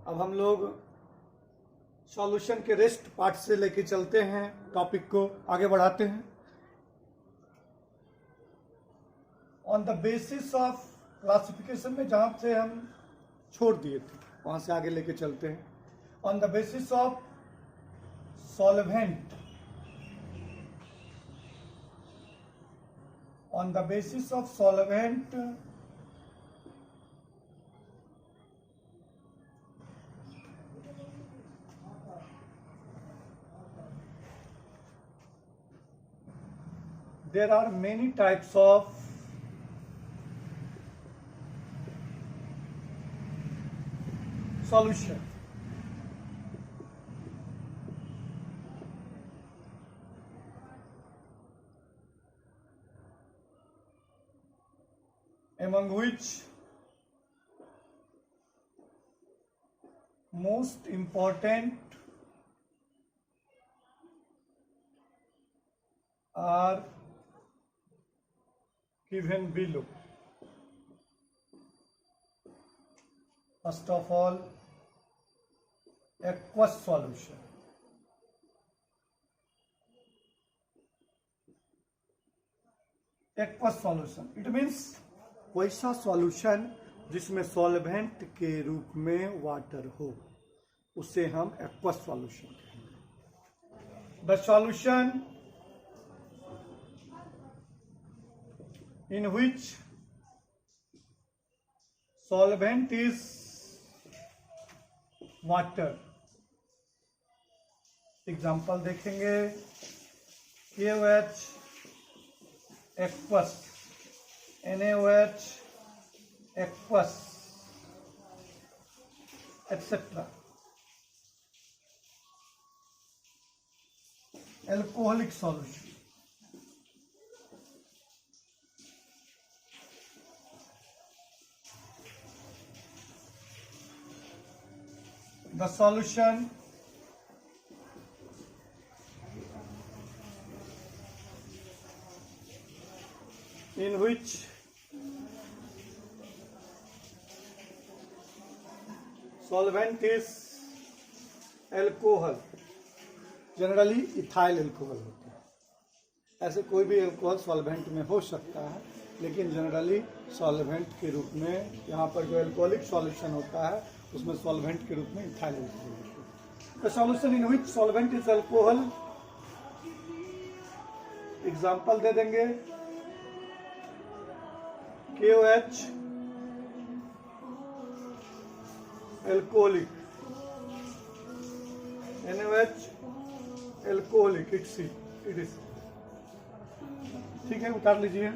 अब हम लोग सॉल्यूशन के रेस्ट पार्ट से लेके चलते हैं, टॉपिक को आगे बढ़ाते हैं। On the basis of classification में जहां से हम छोड़ दिए थे वहां से आगे लेके चलते हैं। On the basis of solvent, on the basis of solvent, there are many types of solution. Among which most important are given below. First of all, aqueous solution. Aqueous solution, it means वैसा solution जिसमें solvent के रूप में water हो, उसे हम aqueous solution कहेंगे। The solution in which solvent is water. Example देखेंगे, KOH aqueous, NaOH aqueous, etc. Alcoholic solution. The solution in which solvent is alcohol, generally ethyl alcohol होता है। ऐसे कोई भी एल्कोहल सॉल्वेंट में हो सकता है, लेकिन जनरली सॉल्वेंट के रूप में यहाँ पर जो एल्कोहलिक सॉल्यूशन होता है उसमें सॉल्वेंट के रूप में इथाइल एल्कोहल होता है। The solution in which solvent is alcohol, example दे देंगे, KOH alcoholic, NaOH alcoholic, it is ठीक है, उतार लीजिए,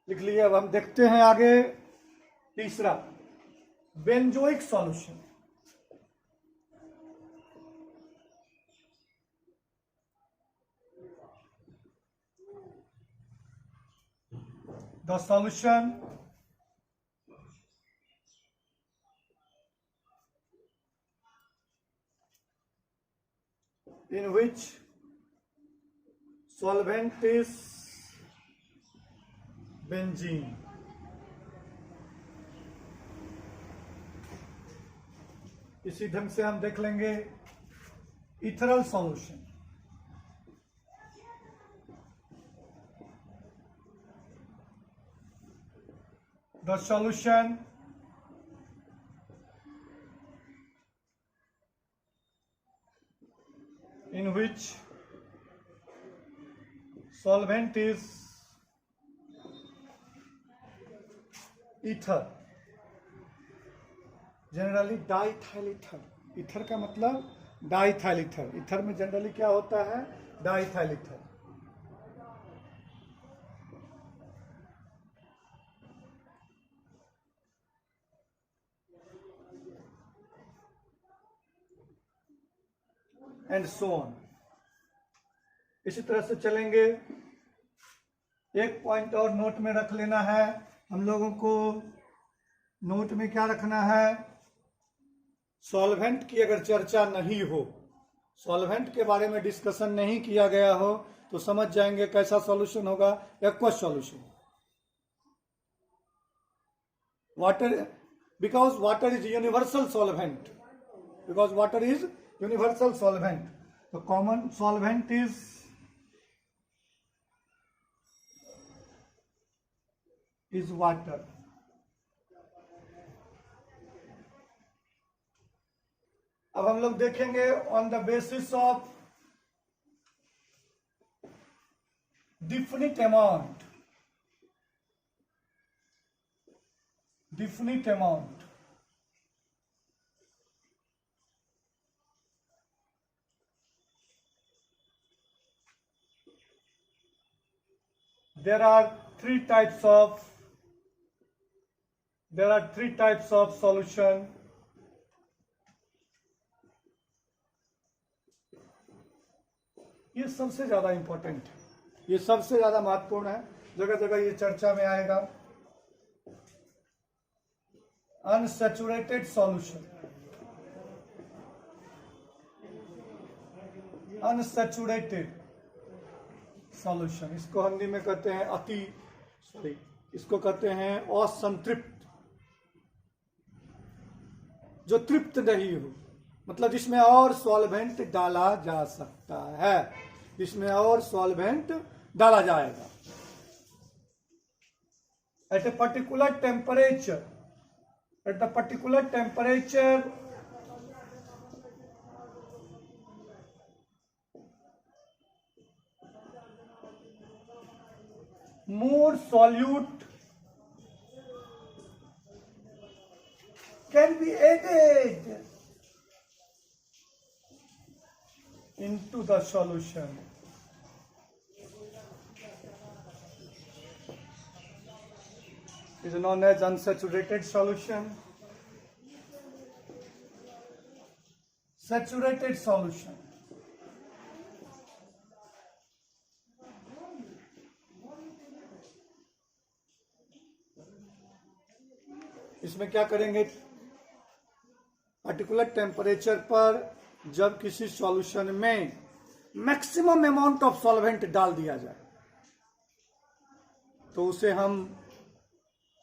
लिख लिए। अब हम देखते हैं आगे तीसरा, benzoic solution. The solution in which solvent is benzene. इसी ढंग से हम देख लेंगे ethereal solution. The solution in which solvent is ether, generally diethyl ether. Ether का मतलब डाइथाइल ईथर। ईथर में जनरली क्या होता है, diethyl ether. And so on, इसी तरह से चलेंगे। एक पॉइंट और नोट में रख लेना है हम लोगों को। नोट में क्या रखना है, सॉल्वेंट की अगर चर्चा नहीं हो, सॉल्वेंट के बारे में डिस्कशन नहीं किया गया हो, तो समझ जाएंगे कैसा सॉल्यूशन होगा, aqueous solution. water, because water is universal solvent, because water is universal solvent. The common solvent is water. अब हम लोग देखेंगे on the basis of definite amount. There are three types of solution. ये सबसे ज्यादा important है, ये सबसे ज्यादा महत्वपूर्ण है, जगह जगह ये चर्चा में आएगा. अनसैचुरेटेड सॉल्यूशन, इसको हिंदी में कहते हैं इसको कहते हैं असंतृप्त, जो तृप्त नहीं हो, मतलब जिसमें और सॉल्वेंट डाला जा सकता है, जिसमें और सॉल्वेंट डाला जाएगा. At a particular temperature, more solute can be added into the solution. Is known as unsaturated solution. Saturated solution. इसमें क्या करेंगे, पर्टिकुलर टेम्परेचर पर जब किसी सॉल्यूशन में मैक्सिमम अमाउंट ऑफ सॉल्वेंट डाल दिया जाए तो उसे हम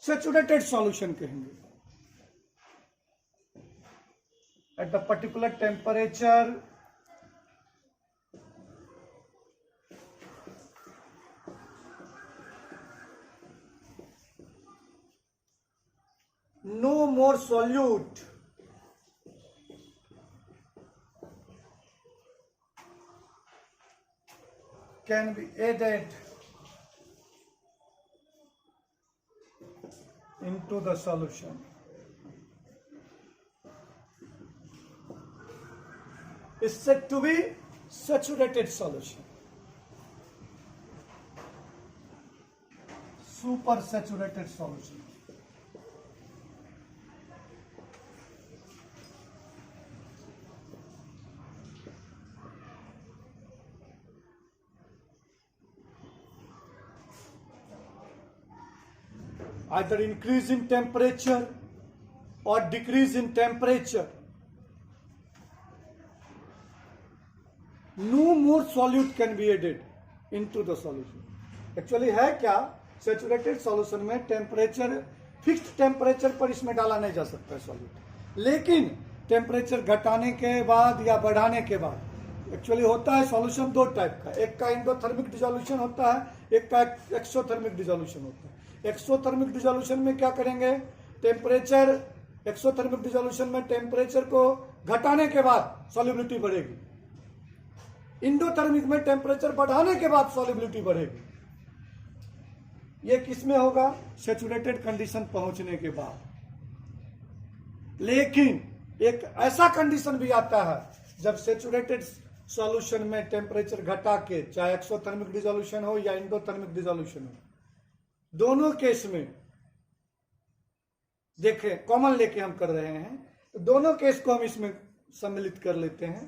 सैचुरेटेड सॉल्यूशन कहेंगे. At the particular temperature no more solute can be added into the solution. Is said to be saturated solution. Super saturated solution. Either increase in temperature or decrease in temperature, no more solute can be added into the solution. Actually है क्या, saturated solution में temperature, fixed temperature पर इसमें डाला नहीं जा सकता है सॉल्यूट, लेकिन टेम्परेचर घटाने के बाद या बढ़ाने के बाद एक्चुअली होता है सॉल्यूशन दो टाइप का, एक का एंडोथर्मिक डिसोल्यूशन होता है, एक का एक्सोथर्मिक डिसोल्यूशन होता है. एक्सोथर्मिक डिसोल्यूशन में क्या करेंगे, टेम्परेचर, एक्सोथर्मिक डिसोल्यूशन में टेम्परेचर को घटाने के बाद सॉल्युबिलिटी बढ़ेगी, इंडोथर्मिक में टेम्परेचर बढ़ाने के बाद सॉल्युबिलिटी बढ़ेगी. ये किसमें होगा, सैचुरेटेड कंडीशन पहुंचने के बाद. लेकिन एक ऐसा कंडीशन भी आता है जब सैचुरेटेड सॉल्यूशन में टेम्परेचर घटा के, चाहे एक्सोथर्मिक डिसोल्यूशन हो या इंडोथर्मिक डिसोल्यूशन हो, दोनों केस में देखें, कॉमन लेके हम कर रहे हैं, तो दोनों केस को हम इसमें सम्मिलित कर लेते हैं.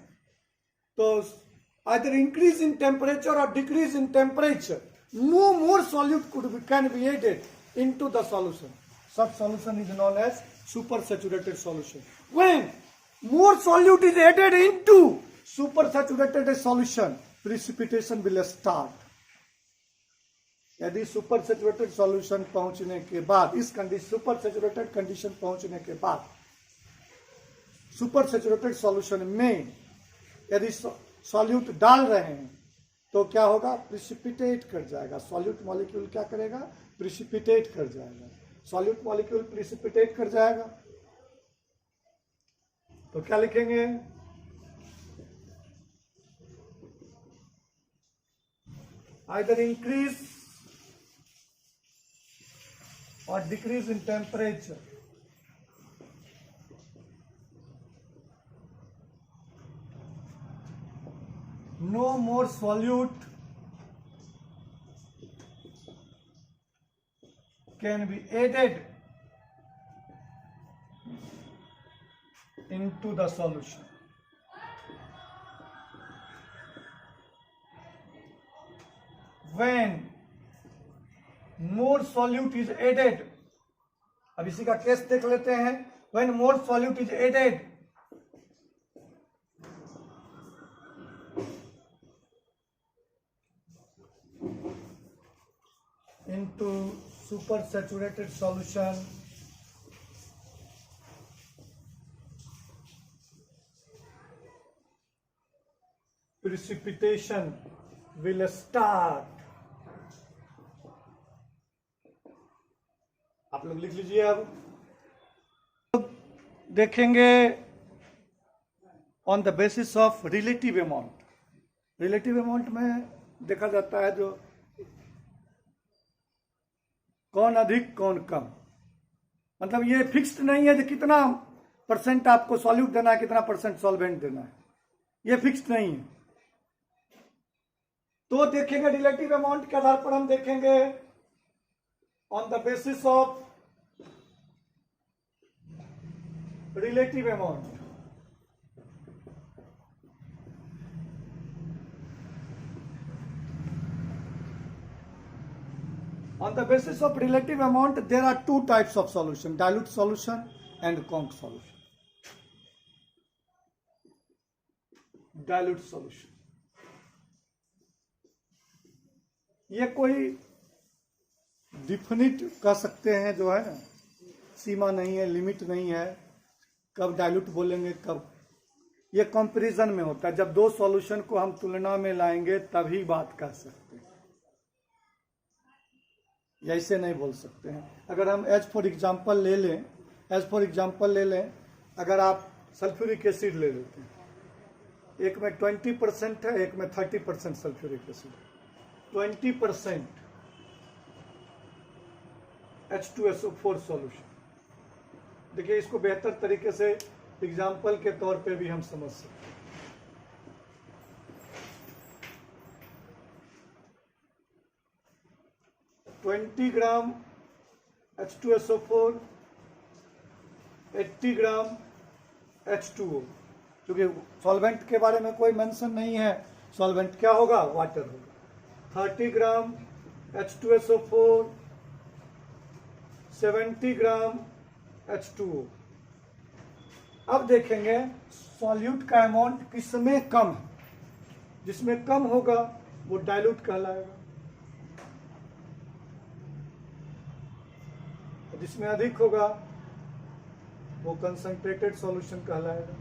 तो either increase in temperature or decrease in temperature, no more solute can be added into the solution. Such solution is known as supersaturated solution. When more solute is added into supersaturated solution, precipitation will start. यदि super saturated solution पहुंचने के बाद, इस condition super saturated condition पहुंचने के बाद super saturated solution में यदि सॉल्यूट डाल रहे हैं तो क्या होगा, प्रिसिपिटेट कर जाएगा। सॉल्यूट मॉलिक्यूल क्या करेगा, प्रिसिपिटेट कर जाएगा। सॉल्यूट मॉलिक्यूल प्रिसिपिटेट कर जाएगा तो क्या लिखेंगे, either increase or decrease in temperature. No more solute can be added into the solution. When more solute is added, अब इसी का केस देख लेते हैं। When more solute is added into supersaturated solution, precipitation will start। आप लोग लिख लीजिए। अब देखेंगे on the basis of relative amount. Relative amount में देखा जाता है जो कौन अधिक कौन कम, मतलब ये फिक्स्ड नहीं है कि कितना परसेंट आपको सॉल्यूट देना है, कितना परसेंट सॉल्वेंट देना है, ये फिक्स्ड नहीं है। तो देखेंगे रिलेटिव अमाउंट के आधार पर हम देखेंगे on the basis of relative amount. On the basis of relative amount, there are two types of solution: dilute solution and conc solution. Dilute solution, ये कोई डिफिनिट कह सकते हैं, जो है ना, सीमा नहीं है, लिमिट नहीं है, कब डाइल्यूट बोलेंगे कब। ये कंपैरिजन में होता है, जब दो सॉल्यूशन को हम तुलना में लाएंगे तभी बात कह सकते हैं, ऐसे नहीं बोल सकते हैं। अगर हम एज फॉर एग्जांपल ले लें, अगर आप सल्फ्यूरिक एसिड ले लेते हैं, एक में 20% है, एक में 30% सल्फ्यूरिक एसिड। 20% H2SO4 solution. देखिए, इसको बेहतर तरीके से एग्जांपल के तौर पे भी हम समझ सकते हैं। 20 ग्राम H2SO4, 80 ग्राम H2O। क्योंकि सॉल्वेंट के बारे में कोई मेंशन नहीं है, सॉल्वेंट क्या होगा, वाटर होगा। 30 ग्राम H2SO4, 70 ग्राम H2O। अब देखेंगे सॉल्यूट का अमाउंट किसमें कम है, जिसमें कम होगा वो डाइल्यूट कहलाएगा, जिसमें अधिक होगा वो कंसंट्रेटेड सॉल्यूशन कहलाएगा।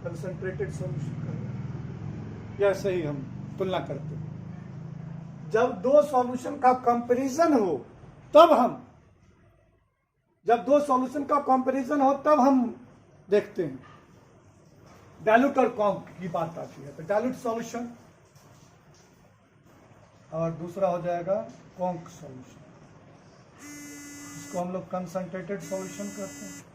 कंसंट्रेटेड सॉल्यूशन कहलाएगा। ऐसे ही हम तुलना करते हैं। जब दो सॉल्यूशन का कंपैरिजन हो तब हम देखते हैं डाइल्यूट और कॉन्क की बात आती है। तो डाइल्यूट सॉल्यूशन और दूसरा हो जाएगा कॉन्क सॉल्यूशन, इसको हम लोग कंसंट्रेटेड सॉल्यूशन कहते हैं।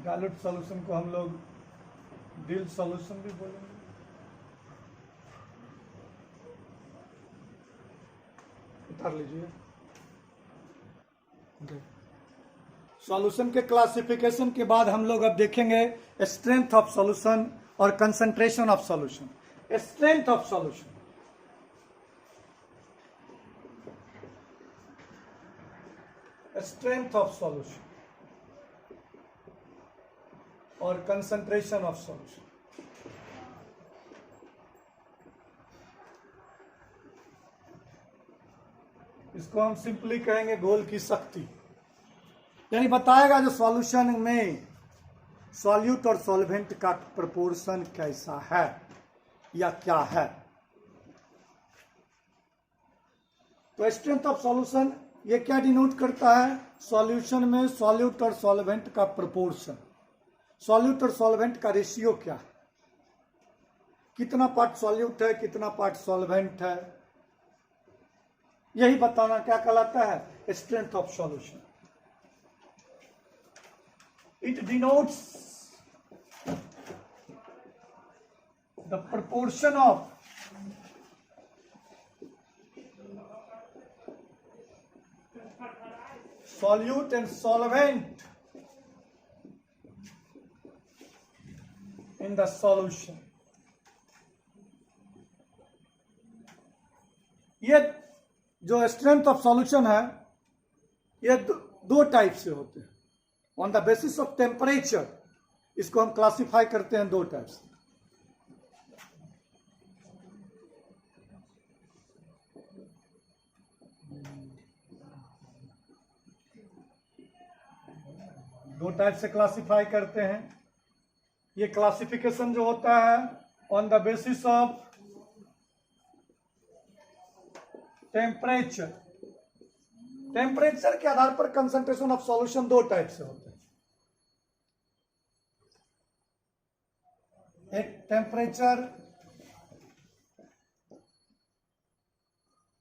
डाइल्यूट सॉल्यूशन को हम लोग डिल सॉल्यूशन भी बोलेंगे। उतार लीजिए। सॉल्यूशन के क्लासिफिकेशन के बाद हम लोग अब देखेंगे स्ट्रेंथ ऑफ सॉल्यूशन और concentration of solution. Strength of solution, strength of solution, और कंसंट्रेशन ऑफ सॉल्यूशन। इसको हम सिंपली कहेंगे घोल की शक्ति, यानी बताएगा जो सॉल्यूशन में सॉल्यूट और सॉल्वेंट का प्रोपोर्शन कैसा है या क्या है। तो स्ट्रेंथ ऑफ सॉल्यूशन ये क्या डिनोट करता है, सॉल्यूशन में सॉल्यूट और सॉल्वेंट का प्रोपोर्शन, सॉल्यूट और सॉल्वेंट का रेशियो क्या है, कितना पार्ट सॉल्यूट है कितना पार्ट सॉल्वेंट है, यही बताना क्या कहलाता है strength of solution. It denotes the proportion of solute and solvent in the solution। ये जो स्ट्रेंथ ऑफ सॉल्यूशन है ये दो टाइप से होते हैं। On the basis of temperature इसको हम क्लासिफाई करते हैं दो टाइप से। दो टाइप से क्लासिफाई करते हैं। ये क्लासिफिकेशन जो होता है on the basis of temperature, temperature के आधार पर कंसंट्रेशन ऑफ सॉल्यूशन दो टाइप से होते हैं। एक temperature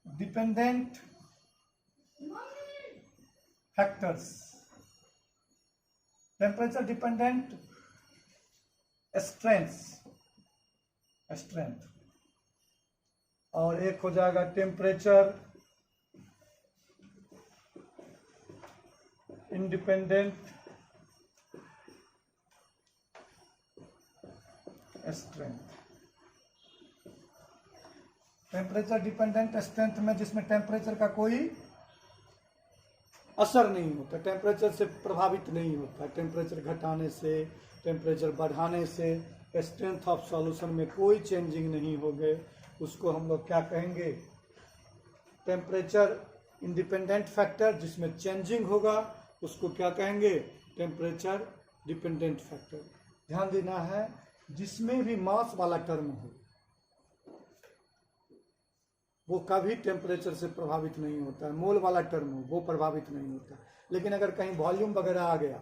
dependent factors, temperature dependent strength, और एक हो जाएगा temperature independent strength. Temperature dependent strength में जिसमें टेम्परेचर का कोई असर नहीं होता, टेम्परेचर से प्रभावित नहीं होता, टेम्परेचर घटाने से टेम्परेचर बढ़ाने से स्ट्रेंथ ऑफ सॉल्यूशन में कोई चेंजिंग नहीं होगे, उसको हम लोग क्या कहेंगे टेम्परेचर इंडिपेंडेंट फैक्टर। जिसमें चेंजिंग होगा उसको क्या कहेंगे टेम्परेचर डिपेंडेंट फैक्टर। ध्यान देना है जिसमें भी मास वाला टर्म हो वो कभी टेम्परेचर से प्रभावित नहीं होता है, मोल वाला टर्म हो वो प्रभावित नहीं होता। लेकिन अगर कहीं वॉल्यूम वगैरह आ गया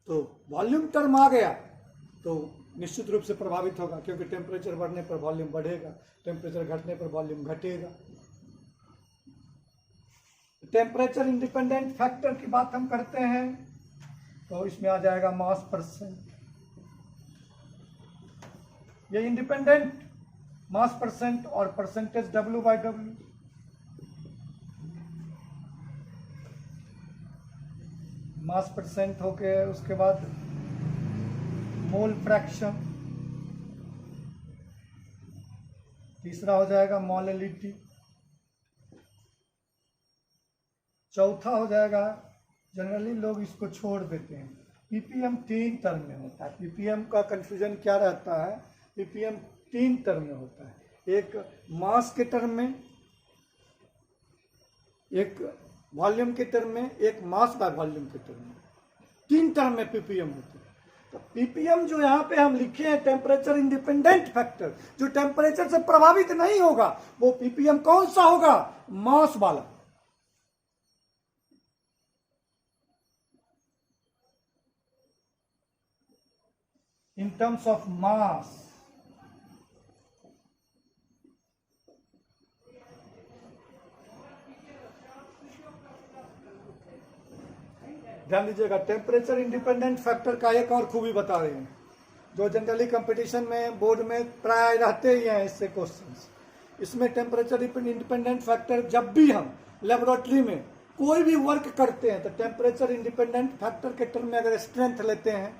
तो वॉल्यूम टर्म आ गया तो निश्चित रूप से प्रभावित होगा, क्योंकि टेम्परेचर बढ़ने पर वॉल्यूम बढ़ेगा, टेम्परेचर घटने पर वॉल्यूम घटेगा। टेम्परेचर इंडिपेंडेंट फैक्टर की बात हम करते हैं तो इसमें आ जाएगा मास परसेंट। ये इंडिपेंडेंट मास परसेंट और परसेंटेज W/W। मास परसेंट होके उसके बाद मोल फ्रैक्शन, तीसरा हो जाएगा मोलैलिटी, चौथा हो जाएगा जनरली लोग इसको छोड़ देते हैं पीपीएम। 3 टर्म में होता है। पीपीएम का कंफ्यूजन क्या रहता है, पीपीएम 3 टर्म में होता है, एक मास के टर्म में, एक वॉल्यूम के टर्म में, एक मास बाय वॉल्यूम के टर्म में। 3 टर्म में पीपीएम होते हैं। तो पीपीएम जो यहाँ पे हम लिखे हैं टेम्परेचर इंडिपेंडेंट फैक्टर, जो टेम्परेचर से प्रभावित नहीं होगा वो पीपीएम कौन सा होगा, मास वाला। इन टर्म्स ऑफ मास ध्यान दीजिएगा, टेम्परेचर इंडिपेंडेंट फैक्टर का एक और खूबी बता रहे हैं जो जनरली कंपटीशन में बोर्ड में प्राय रहते ही हैं इससे क्वेश्चंस। इसमें टेम्परेचर इंडिपेंडेंट फैक्टर जब भी हम लेबोरेटरी में कोई भी वर्क करते हैं तो टेम्परेचर इंडिपेंडेंट फैक्टर के टर्म में अगर स्ट्रेंथ लेते हैं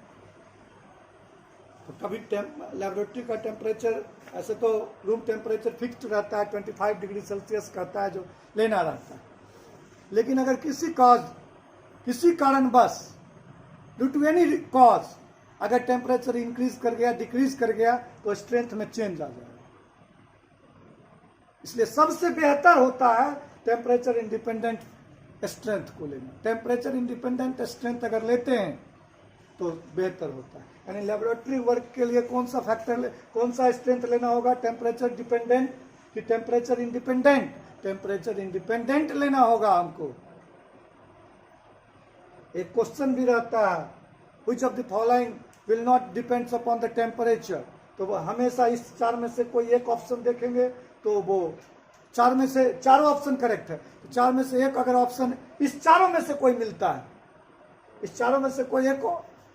तो कभी लेबोरेटरी का टेम्परेचर, ऐसे तो रूम टेम्परेचर फिक्स्ड रहता है 25 डिग्री सेल्सियस कहता है जो लेना रहता है, लेकिन अगर किसी कारणवश ड्यू टू एनी कॉज अगर टेम्परेचर इंक्रीज कर गया, डिक्रीज कर गया, तो स्ट्रेंथ में चेंज आ जाएगा। इसलिए सबसे बेहतर होता है टेम्परेचर इंडिपेंडेंट स्ट्रेंथ को लेना। टेम्परेचर इंडिपेंडेंट स्ट्रेंथ अगर लेते हैं तो बेहतर होता है। यानी लेबोरेटरी वर्क के लिए कौन सा फैक्टर, कौन सा स्ट्रेंथ लेना होगा, टेम्परेचर डिपेंडेंट कि टेम्परेचर इंडिपेंडेंट? टेम्परेचर इंडिपेंडेंट लेना होगा हमको। एक क्वेश्चन भी रहता है, which of the following will not depends upon the temperature. तो वो हमेशा इस चार में से कोई एक ऑप्शन देखेंगे, तो वो चार में से चारों ऑप्शन करेक्ट है, तो चार में से एक अगर ऑप्शन इस चारों में से कोई मिलता है, इस चारों में से कोई एक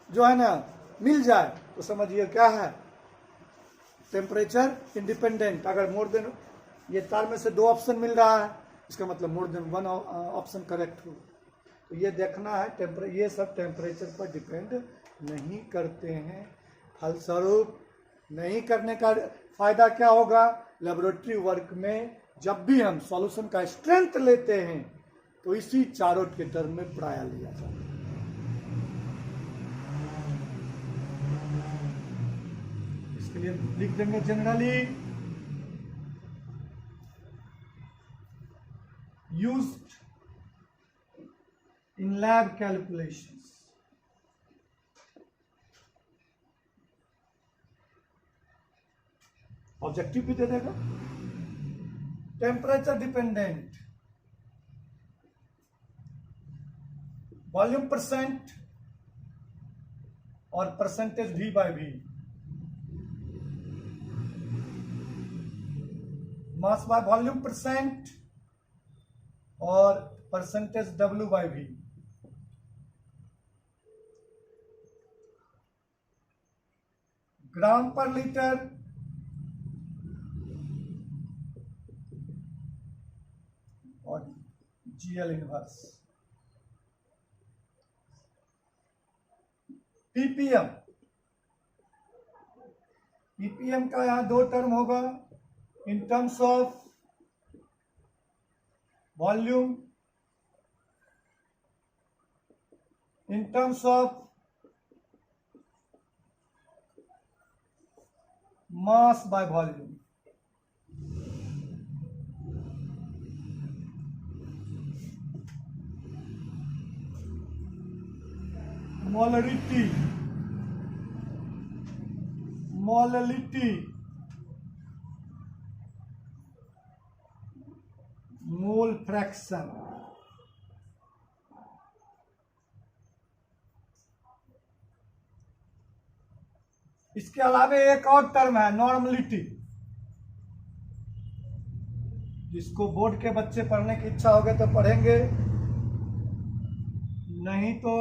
जो है ना मिल जाए, तो समझिए क्या है, टेम्परेचर इंडिपेंडेंट। अगर मोर देन ये चार में से दो ऑप्शन मिल रहा है, इसका मतलब more than one option correct हो। तो ये देखना है, ये सब टेम्परेचर पर डिपेंड नहीं करते हैं। फलस्वरूप नहीं करने का फायदा क्या होगा, लेबोरेटरी वर्क में जब भी हम सॉल्यूशन का स्ट्रेंथ लेते हैं तो इसी चारों के टर्म में प्राय लिया जाता है। इसके लिए लिख देंगे generally used in lab calculations. Objective भी दे देगा, टेम्परेचर डिपेंडेंट, वॉल्यूम परसेंट और percentage V by V, mass by volume percent और percentage W by V। Gram per litre और GL इनवर्स। ppm, ppm का यहां दो टर्म होगा, in terms of volume, in terms of mass by volume. Molarity, molality, mole fraction. इसके अलावा एक और टर्म है नॉर्मलिटी, जिसको बोर्ड के बच्चे पढ़ने की इच्छा होगी तो पढ़ेंगे, नहीं तो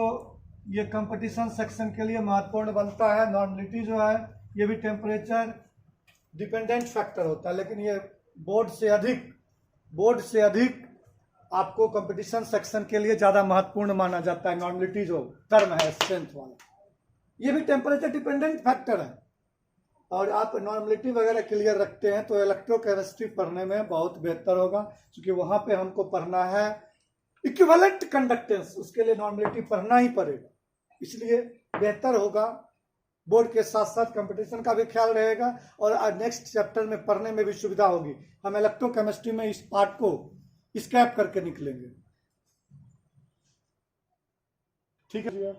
ये कंपटीशन सेक्शन के लिए महत्वपूर्ण बनता है। नॉर्मलिटी जो है ये भी टेम्परेचर डिपेंडेंट फैक्टर होता है, लेकिन ये बोर्ड से अधिक आपको कंपटीशन सेक्शन के लिए ज्यादा महत्वपूर्ण माना जाता है। नॉर्मलिटी जो टर्म है स्ट्रेंथ वाला, ये भी टेम्परेचर डिपेंडेंट फैक्टर है। और आप नॉर्मलिटी वगैरह क्लियर रखते हैं तो इलेक्ट्रोकेमिस्ट्री पढ़ने में बहुत बेहतर होगा, क्योंकि वहां पे हमको पढ़ना है इक्विवेलेंट कंडक्टेंस, उसके लिए नॉर्मलिटी पढ़ना ही पड़ेगा। इसलिए बेहतर होगा, बोर्ड के साथ साथ कंपटीशन का भी ख्याल रहेगा और नेक्स्ट चैप्टर में पढ़ने में भी सुविधा होगी। हम इलेक्ट्रोकेमिस्ट्री में इस पार्ट को स्क्रैप करके निकलेंगे। ठीक है जी,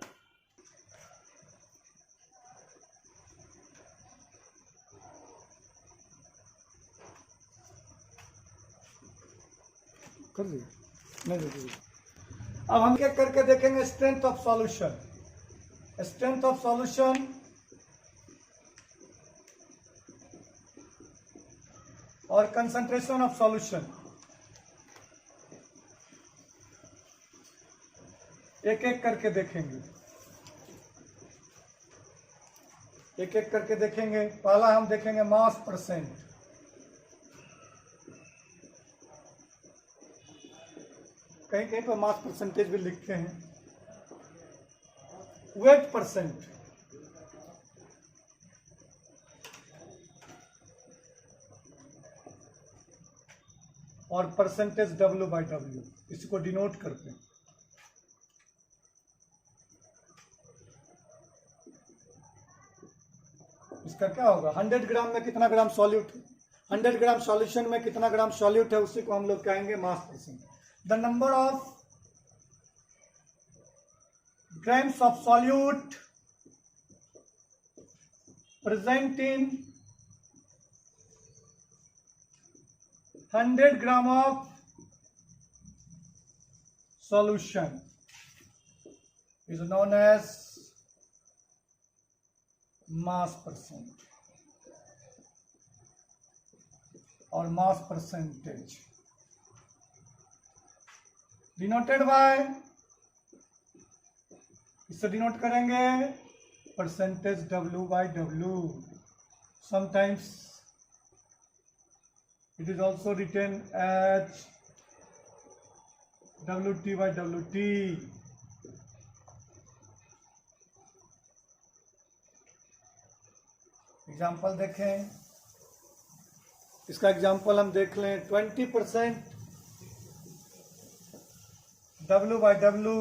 कर दिए नहीं दीजिए। अब हम क्या करके देखेंगे, strength of solution. Strength of solution और कंसंट्रेशन ऑफ सॉल्यूशन, एक एक करके देखेंगे, एक एक करके देखेंगे। पहला हम देखेंगे मास परसेंट। कहीं कहीं पर मास परसेंटेज भी लिखते हैं। वेट परसेंट, और परसेंटेज W by W, इसको डिनोट करते हैं। इसका क्या होगा, 100 ग्राम में कितना ग्राम सॉल्यूट है, 100 ग्राम सॉल्यूशन में कितना ग्राम सॉल्यूट है, उसी को हम लोग कहेंगे मास percent. The number of grams of solute present in 100 gram of solution is known as mass percent or mass percentage, denoted by, इससे डिनोट करेंगे percentage W by W. Sometimes it is also written as WT by WT. Example देखें, इसका example हम देख लें, 20% W by W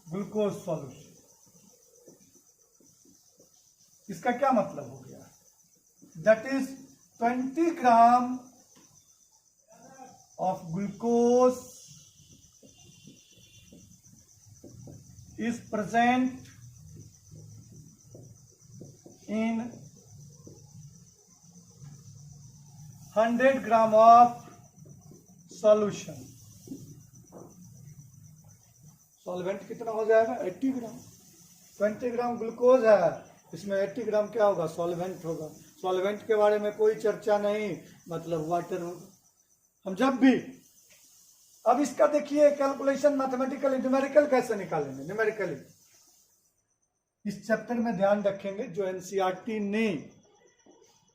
glucose solution. इसका क्या मतलब हो गया, that is 20 gram of glucose is present in 100 gram of solution. Solvent कितना हो जाएगा, 80 ग्राम। 20 ग्राम ग्लूकोज है, इसमें 80 ग्राम क्या होगा, सॉल्वेंट होगा। सॉल्वेंट के बारे में कोई चर्चा नहीं, मतलब वाटर होगा। हम जब भी, अब इसका देखिए कैलकुलेशन मैथमेटिकली न्यूमेरिकल कैसे निकालेंगे, न्यूमेरिकली इस चैप्टर में ध्यान रखेंगे। जो एनसीईआरटी ने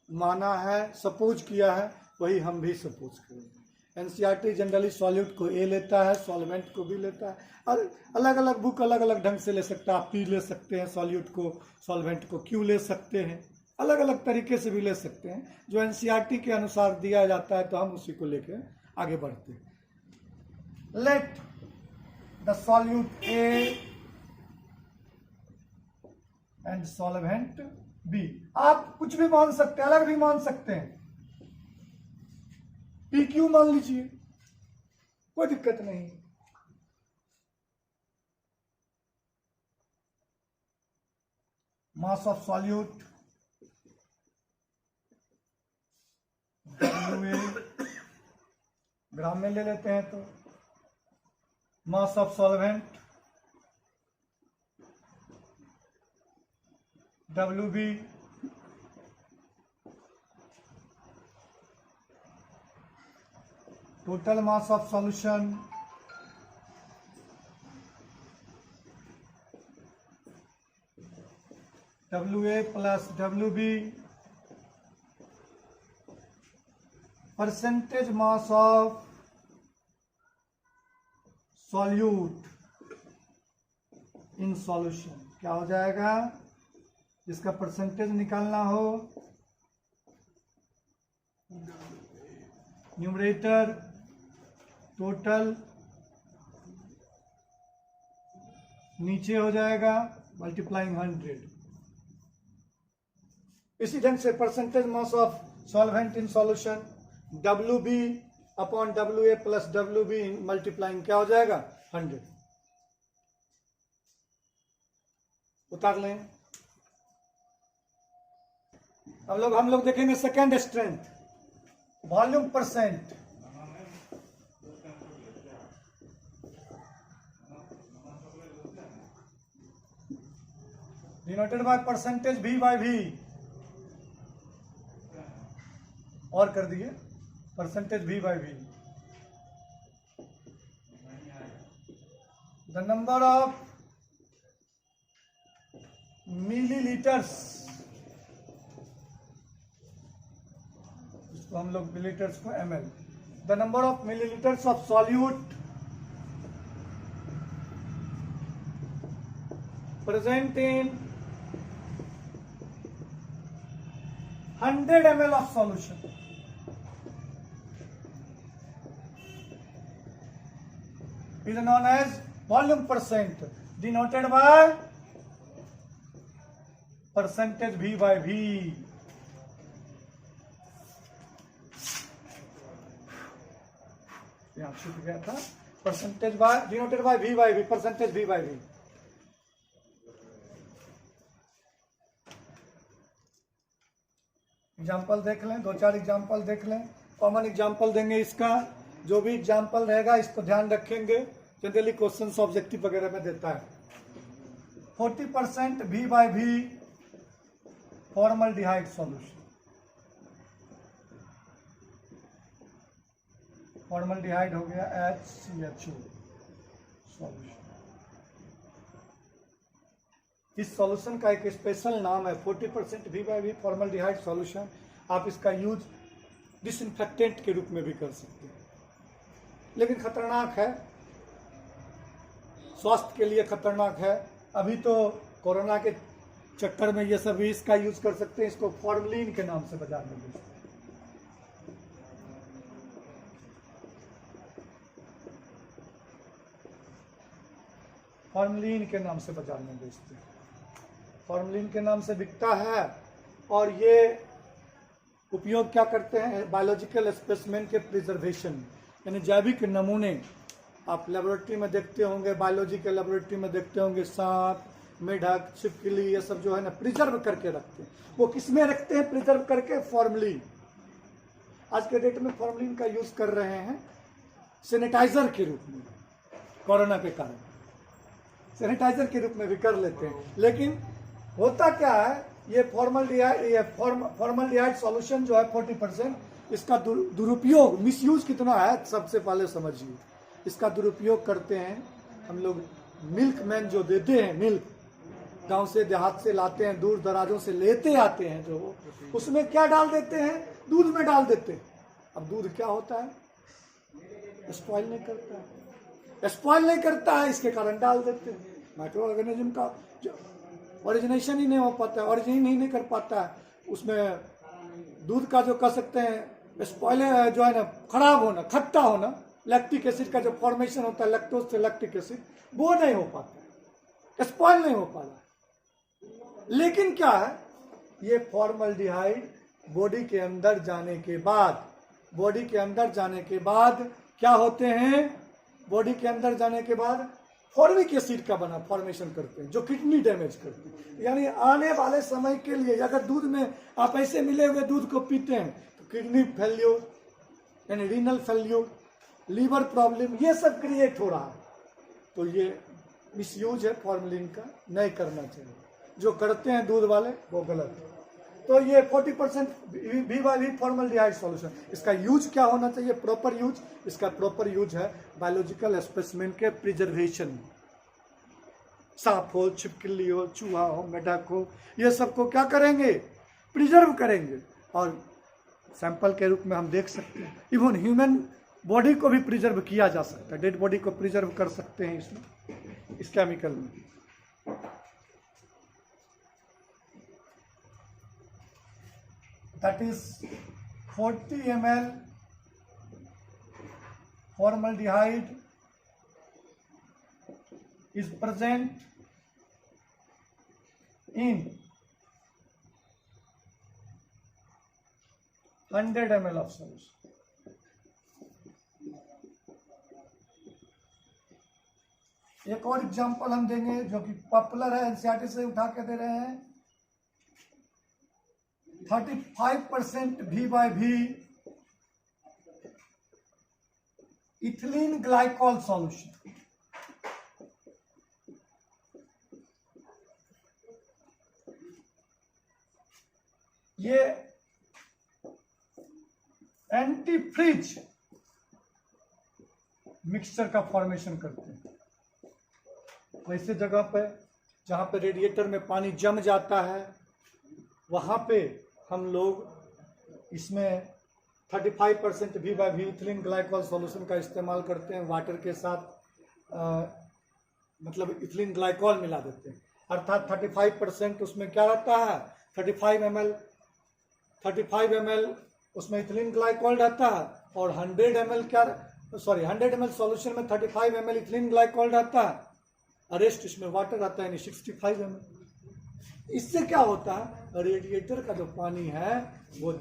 माना है, सपोज किया है, वही हम भी सपोज करेंगे। एनसीईआरटी जनरली सॉल्यूट को ए लेता है, सॉल्वेंट को भी लेता है, और अलग अलग बुक अलग अलग ढंग से ले सकता है। आप पी ले सकते हैं सॉल्यूट को, सॉल्वेंट को क्यू ले सकते हैं, अलग अलग तरीके से भी ले सकते हैं। जो एनसीईआरटी के अनुसार दिया जाता है तो हम उसी को लेकर आगे बढ़ते हैं। Let the solute A and solvent B, आप कुछ भी मान सकते हैं, अलग भी मान सकते हैं, पी क्यू मान लीजिए, कोई दिक्कत नहीं। मास ऑफ सॉल्यूट ग्राम में ले लेते हैं, तो mass of solvent WB total mass of solution WA plus WB percentage mass of solute in solution. क्या हो जाएगा, इसका परसेंटेज निकालना हो, न्यूमरेटर टोटल, नीचे हो जाएगा मल्टीप्लाइंग 100। इसी ढंग से percentage mass of solvent in solution WB upon WA plus WB multiplying क्या हो जाएगा 100। उतार लें। अब हम लोग देखेंगे second strength, volume percent. Denoted by percentage V by V, और कर दिए percentage V by V। The number of milliliters, इसको हम लोग मिलीलीटर्स को ml, the number of milliliters of solute present in 100 ml of solution is known as volume percent, denoted by percentage V by V, यहाँ छूट गया था, percentage by denoted by V by V, percentage V by V। Example देख लें, 2-4 example देख लें, common example देंगे इसका। जो भी एग्जाम्पल रहेगा इसको ध्यान रखेंगे, जनरली क्वेश्चन ऑब्जेक्टिव वगैरह में देता है। 40% V by V formaldehyde solution, formaldehyde हो गया HCHO सॉल्यूशन। इस सॉल्यूशन का एक स्पेशल नाम है 40% V by V formaldehyde solution. आप इसका यूज डिसइंफेक्टेंट के रूप में भी कर सकते हैं, लेकिन खतरनाक है, स्वास्थ्य के लिए खतरनाक है। अभी तो कोरोना के चक्कर में ये सब इसका यूज कर सकते हैं। इसको फॉर्मलिन के नाम से बाजार में बेचते हैं। फॉर्मलिन के नाम से बाजार में बेचते हैं, फॉर्मलिन के नाम से बिकता है। और ये उपयोग क्या करते हैं, बायोलॉजिकल स्पेसिमेन के प्रिजर्वेशन, यानी जैविक नमूने आप लेबोरेटरी में देखते होंगे, बायोलॉजी के लेबोरेटरी में देखते होंगे, सांप, मेढक, छिपकली, ये सब जो है ना प्रिजर्व करके रखते हैं। वो किसमें रखते हैं प्रिजर्व करके? फॉर्मलिन। आज के डेट में फॉर्मलिन का यूज कर रहे हैं सैनिटाइजर के रूप में, कोरोना के कारण सैनिटाइजर के रूप में भी कर लेते हैं। लेकिन होता क्या है, ये फॉर्मल्डिहाइड सॉल्यूशन जो है 40%, इसका दुरुपयोग, मिसयूज कितना है सबसे पहले समझिए। इसका दुरुपयोग करते हैं हम लोग, मिल्क मैन जो देते हैं, मिल्क गांव से देहात से लाते हैं, दूर दराजों से लेते आते हैं, जो उसमें क्या डाल देते हैं, दूध में डाल देते हैं। अब दूध क्या होता है, स्पॉइल नहीं करता है, स्पॉइल नहीं करता है, इसके कारण डाल देते हैं। माइक्रो ऑर्गेनिज्म का जो ओरिजिनेशन ही नहीं हो पाता है, ओरिजिन ही नहीं कर पाता है, उसमें दूध का जो कह सकते हैं स्पॉइल जो है ना, खराब होना, खट्टा होना, लैक्टिक एसिड का जो फॉर्मेशन होता है लैक्टोज से लैक्टिक एसिड, वो नहीं हो पाता, स्पॉइल नहीं हो पाता। लेकिन क्या है, ये फॉर्मल्डिहाइड बॉडी के अंदर जाने के बाद, बॉडी के अंदर जाने के बाद क्या होते हैं, बॉडी के अंदर जाने के बाद फॉर्मिक एसिड का बना फॉर्मेशन करते हैं, जो किडनी डैमेज करते हैं। यानी आने वाले समय के लिए अगर दूध में आप ऐसे मिले हुए दूध को पीते हैं तो किडनी फेल्योर, यानी रीनल फेल्योर, लीवर प्रॉब्लम, ये सब क्रिएट हो रहा है। तो ये मिसयूज है फॉर्मलिन का, नहीं करना चाहिए। जो करते हैं दूध वाले वो गलत है। तो ये 40% V by V formaldehyde solution, इसका यूज क्या होना चाहिए, प्रॉपर यूज। इसका प्रॉपर यूज है बायोलॉजिकल स्पेसिमेन के प्रिजर्वेशन। सांप हो, छिपकली हो, चूहा हो, मेढक हो, ये सबको क्या करेंगे, प्रिजर्व करेंगे। और सैंपल के रूप में हम देख सकते हैं, इवन ह्यूमन बॉडी को भी प्रिजर्व किया जा सकता है, डेड बॉडी को प्रिजर्व कर सकते हैं इसमें, इस केमिकल में। That is 40 ml formaldehyde is present in 100 ml of solution. एक और एग्जांपल हम देंगे जो कि पॉपुलर है, एनसीईआरटी से उठा के दे रहे हैं। 35% V by V ethylene glycol solution. ये एंटी फ्रीज मिक्सचर का फॉर्मेशन करते हैं। वैसे जगह पे जहां पे रेडिएटर में पानी जम जाता है, वहां पे हम लोग इसमें 35% V by V ethylene glycol solution का इस्तेमाल करते हैं। वाटर के साथ मतलब इथिलीन ग्लाइकॉल मिला देते हैं, अर्थात 35% उसमें क्या रहता है, 35 ml उसमें इथिलीन ग्लाइकॉल रहता है, और 100 ml सॉल्यूशन में 35 ml इथिलीन ग्लाइकॉल रहता है, रेस्ट इसमें वाटर आता है, यानी 65 ml। इससे क्या होता है, रेडिएटर का जो पानी है वो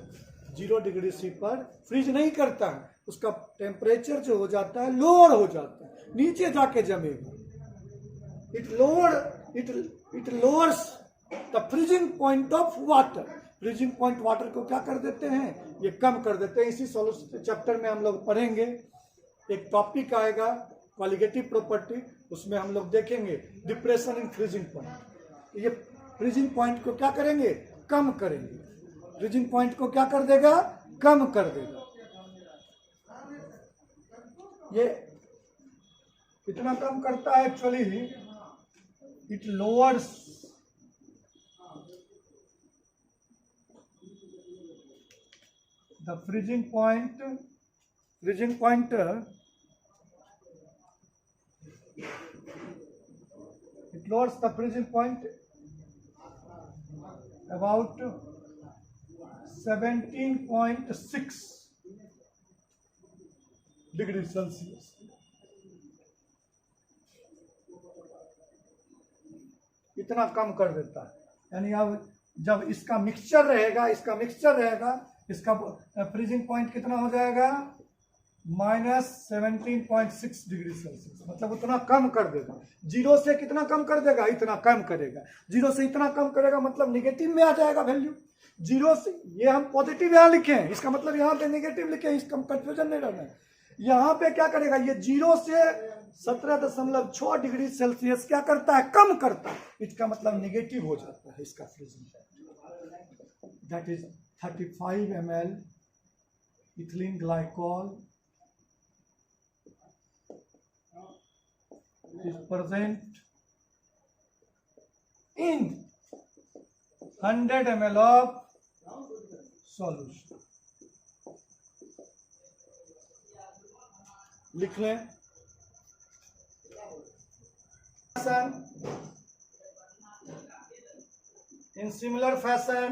0 डिग्री सी पर फ्रीज नहीं करता है, उसका टेम्परेचर जो हो जाता है लोअर हो जाता है, नीचे जाके जमेगा। It lowers the freezing point of water. Freezing point water को क्या कर देते हैं, ये कम कर देते हैं। इसी सॉल्यूशन चैप्टर में हम लोग पढ़ेंगे, एक टॉपिक आएगा क्वालिटेटिव प्रॉपर्टी, उसमें हम लोग देखेंगे डिप्रेशन इन फ्रीजिंग पॉइंट। ये फ्रीजिंग पॉइंट को क्या करेंगे, कम करेंगे। फ्रीजिंग पॉइंट को क्या कर देगा, कम कर देगा। ये इतना कम करता है actually, it lowers the freezing point it lowers the freezing point about 17.6 degree Celsius. इतना कम कर देता है। यानी अब जब इसका मिक्सचर रहेगा, इसका फ्रीजिंग पॉइंट कितना हो जाएगा, -17.6 डिग्री सेल्सियस। मतलब उतना कम कर देगा। 0 से कितना कम कर देगा, इतना कम करेगा। 0 से इतना कम करेगा मतलब निगेटिव में आ जाएगा वैल्यू। 0 से, ये हम पॉजिटिव यहाँ लिखे हैं, इसका मतलब यहाँ पे निगेटिव लिखे हैं, इसका कंफ्यूजन नहीं रहना है। यहाँ पे क्या करेगा, ये 0 से 17.6 डिग्री सेल्सियस क्या करता है, कम करता है। इसका मतलब निगेटिव हो जाता है इसका freezing point. That is 35 ml ethylene glycol is present in 100 ml of solution। लिख लें। In similar fashion,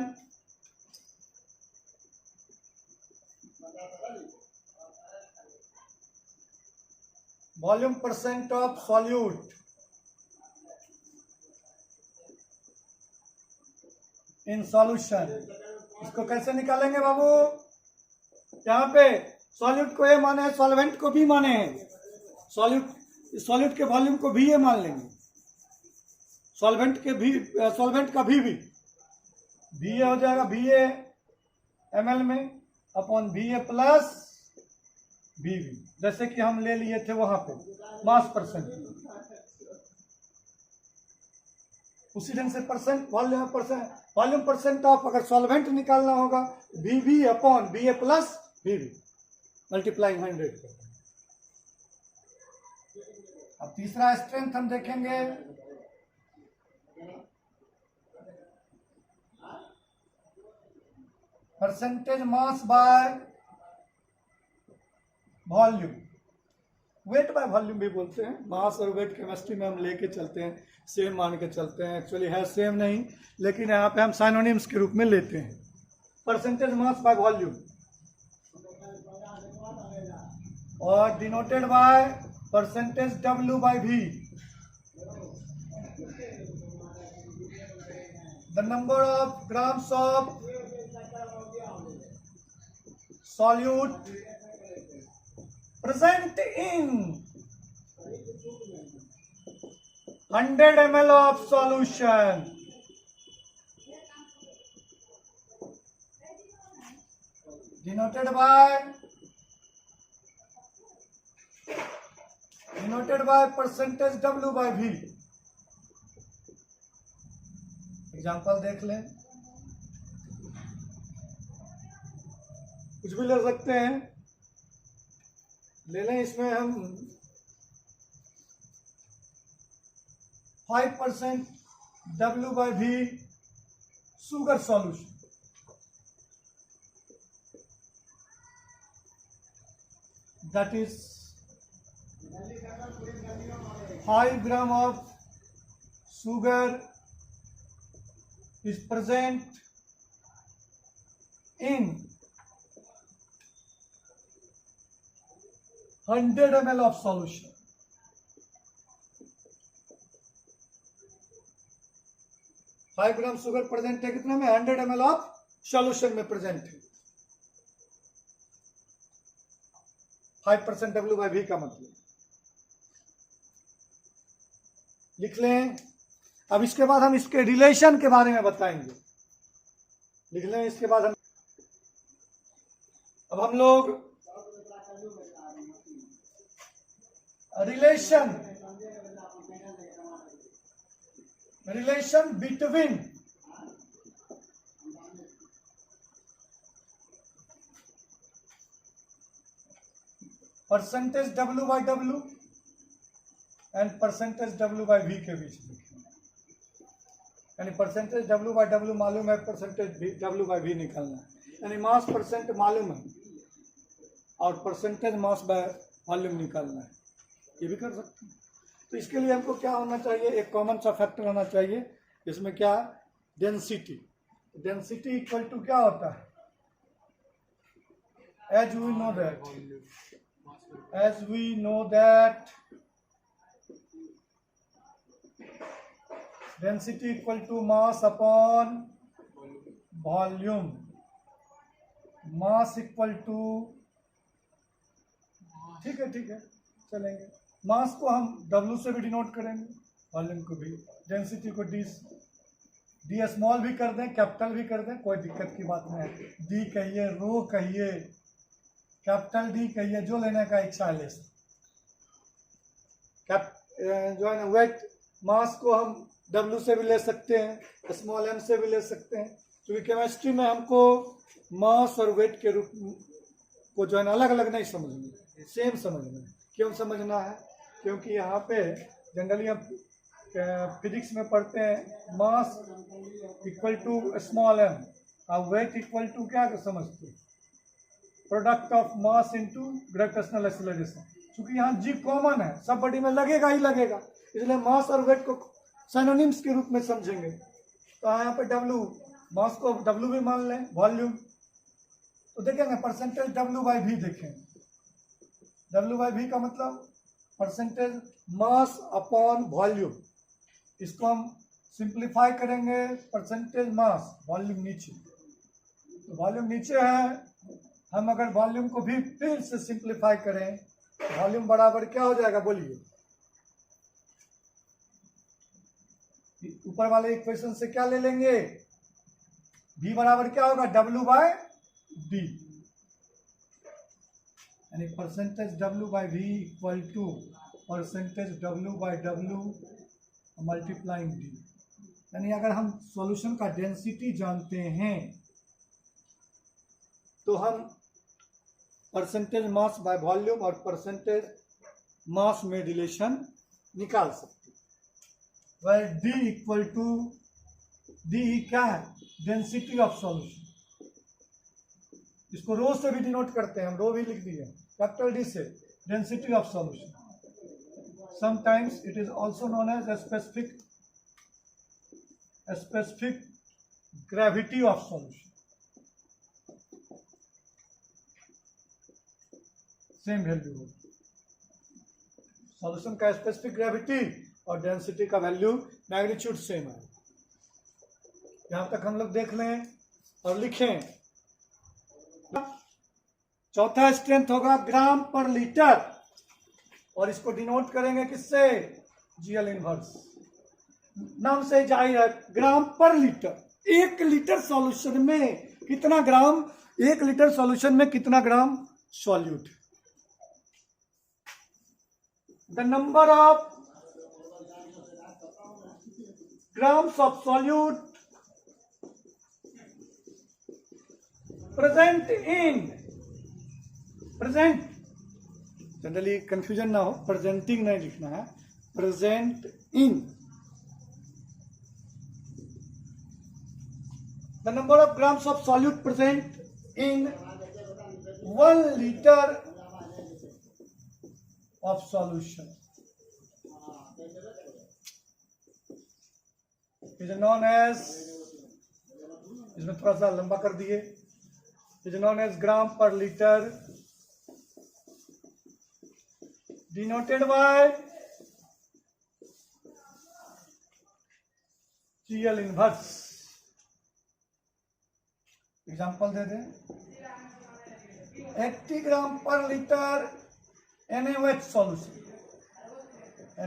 volume percent of solute in solution, इसको कैसे निकालेंगे बाबू। यहाँ पे सॉल्यूट को ए माने हैं, सॉल्वेंट को बी माने हैं। सॉल्यूट के वॉल्यूम को भी ए मान लेंगे, सॉल्वेंट का भी ए हो जाएगा, बी ए ml में अपॉन बी ए प्लस बी, जैसे कि हम ले लिए थे वहां पे मास परसेंट। उसी ढंग से वॉल्यूम परसेंट ऑफ अगर सॉल्वेंट निकालना होगा, बी अपॉन बी ए प्लस बी मल्टीप्लाइंग 100। अब तीसरा स्ट्रेंथ हम देखेंगे, percentage mass by volume. Weight by volume भी बोलते हैं। मास और वेट केमिस्ट्री में हम लेके चलते हैं, सेम मान के चलते हैं। एक्चुअली है सेम नहीं, लेकिन यहाँ पे हम साइनोनिम्स के रूप में लेते हैं। परसेंटेज मास बाय वॉल्यूम और denoted by percentage W by V। The number of grams of solute present in 100 ml of solution। denoted by percentage W by V। Example देख लें, कुछ भी ले सकते हैं, ले लें। इसमें हम 5% W by V sugar solution, that is 5 gram of sugar is present in 100 ml of solution। 5 gram sugar present है कितना में, 100 ml ऑफ सॉल्यूशन में प्रेजेंट है। 5% W/V का मतलब लिख लें। अब इसके बाद हम इसके रिलेशन के बारे में बताएंगे, लिख लें। इसके बाद अब हम लोग relation between percentage W/W and percentage W/V के बीच में, यानी परसेंटेज W/W मालूम है, परसेंटेज W/V निकालना है, यानी मास परसेंट मालूम है और परसेंटेज मास बाय वॉल्यूम निकालना है, ये भी कर सकते हैं। तो इसके लिए हमको क्या होना चाहिए, एक कॉमन सा फैक्टर होना चाहिए, इसमें क्या, डेंसिटी। डेंसिटी इक्वल टू क्या होता है, as we know that density equal to mass upon volume, mass equal to, ठीक है चलेंगे, मास को हम W से भी डिनोट करेंगे, वॉल्यूम को भी, डेंसिटी को डी स्मॉल भी कर दें, कैपिटल भी कर दें, कोई दिक्कत की बात नहीं है, डी कहिए, रो कहिए, कैपिटल डी कहिए, जो लेने का इच्छा है ले सकते। जो है ना वेट, मास को हम W से भी ले सकते हैं, स्मॉल m से भी ले सकते हैं, क्योंकि केमिस्ट्री में हमको मास और वेट के रूप को जो है ना अलग अलग नहीं समझना, सेम समझना है। क्यों समझना है, क्योंकि यहाँ पे जनरली हम फिजिक्स में पढ़ते हैं mass equal to small m और वेट इक्वल टू क्या समझते हैं, product of mass into gravitational acceleration. क्योंकि यहाँ जी कॉमन है, सब बॉडी में लगेगा ही लगेगा, इसलिए मास और वेट को सिनोनिम्स के रूप में समझेंगे। तो यहाँ पे W, मास को W भी मान लें, वॉल्यूम तो देखेंगे परसेंटेज W/V देखेंगे, W/V का मतलब परसेंटेज मास अपॉन वॉल्यूम, इसको हम सिंप्लीफाई करेंगे, परसेंटेज मास, वॉल्यूम नीचे, तो वॉल्यूम नीचे है, हम अगर वॉल्यूम को भी फिर से सिंप्लीफाई करें, वॉल्यूम बराबर क्या हो जाएगा बोलिए, ऊपर वाले इक्वेशन से क्या ले लेंगे, V बराबर क्या होगा, W/D, यानी percentage W/V equal to percentage W/W multiplying D। यानी अगर हम सॉल्यूशन का डेंसिटी जानते हैं तो हम परसेंटेज मास बाय वॉल्यूम और परसेंटेज मास में रिलेशन निकाल सकते हैं। वह D इक्वल टू, D क्या है, डेंसिटी ऑफ सॉल्यूशन, इसको रो से भी डिनोट करते हैं, हम रो भी लिख दिए कैपिटल D से, density of solution. Sometimes it is also known as specific gravity of solution, same value हो, सॉल्यूशन का स्पेसिफिक ग्रेविटी और डेंसिटी का वैल्यू मैग्नीट्यूड सेम है। यहां तक हम लोग देख लें और लिखें। चौथा स्ट्रेंथ होगा ग्राम पर लीटर, और इसको डिनोट करेंगे किससे, GL इनवर्स, नाम से जाहिर है, ग्राम पर लीटर। 1 लीटर सॉल्यूशन में कितना ग्राम, 1 लीटर सॉल्यूशन में कितना gram solute. The number of grams of solute present generally confusion ना हो, प्रेजेंटिंग नहीं लिखना है, present in the number of grams of solute present in 1 liter of solution is known as, इसमें थोड़ा सा लंबा कर दिए, is known as gram per litre, denoted by Cl inverse. Example दे दें, 80 ग्राम per litre NaOH solution.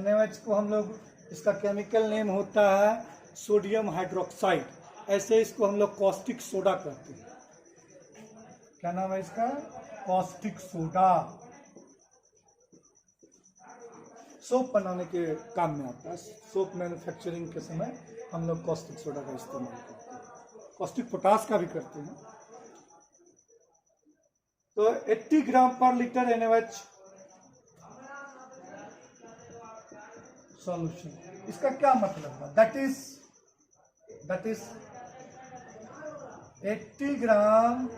NaOH को हम लोग, इसका केमिकल नेम होता है सोडियम हाइड्रोक्साइड, ऐसे इसको हम लोग कॉस्टिक सोडा कहते हैं। क्या नाम है इसका? Caustic soda. सोप बनाने के काम में आता है। सोप मैन्युफैक्चरिंग के समय हम लोग कॉस्टिक सोडा का इस्तेमाल करते हैं, कॉस्टिक पोटास का भी करते हैं। तो 80 ग्राम पर लीटर NaOH सॉल्यूशन, इसका क्या मतलब है? That is 80 gram